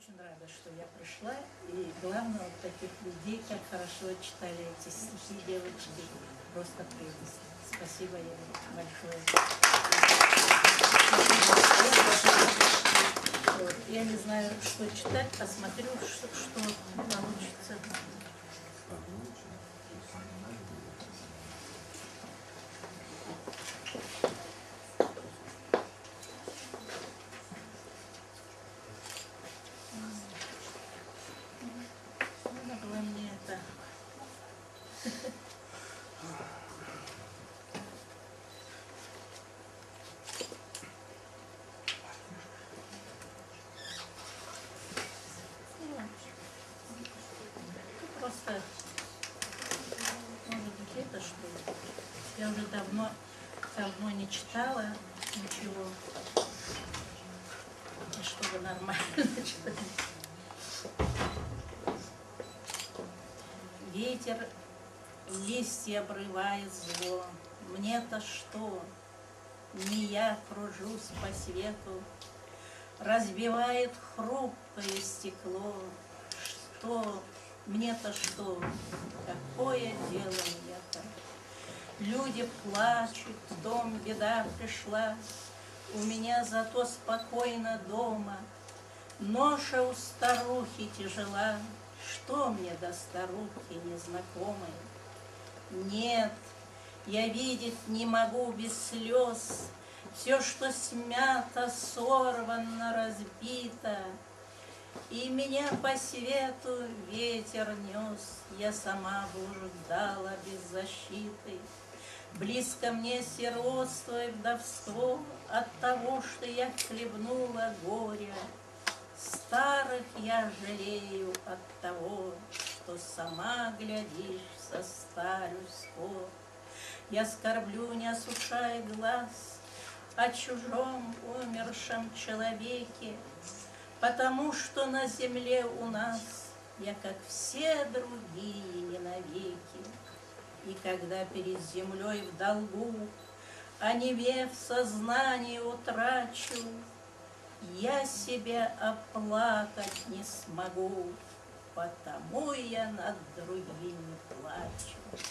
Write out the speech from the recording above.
очень рада, что я пришла. И главное, вот таких людей, как хорошо читали эти стихи девочки. Просто прелесть. Спасибо ей большое. Я не знаю, что читать, посмотрю, что получится. Надо было мне это... Просто, может быть, это что ли? Я уже давно не читала ничего, чтобы нормально читать. Ветер листья обрывает зло. Мне-то что? Не я кружусь по свету. Разбивает хрупкое стекло. Что? Мне-то что? Какое дело мне-то? Люди плачут, в дом беда пришла. У меня зато спокойно дома. Ноша у старухи тяжела. Что мне до старухи незнакомой? Нет, я видеть не могу без слез. Все, что смято, сорвано, разбито. И меня по свету ветер нес. Я сама блуждала без защиты. Близко мне сиротство и вдовство от того, что я хлебнула горя. Старых я жалею от того, что сама, глядишь, состарюсь скоро. Я скорблю, не осушая глаз, о чужом умершем человеке, потому что на земле у нас я, как все другие, не навеки. И когда перед землей в долгу, онемев сознание утрачу, я себя оплакать не смогу, потому я над другими плачу.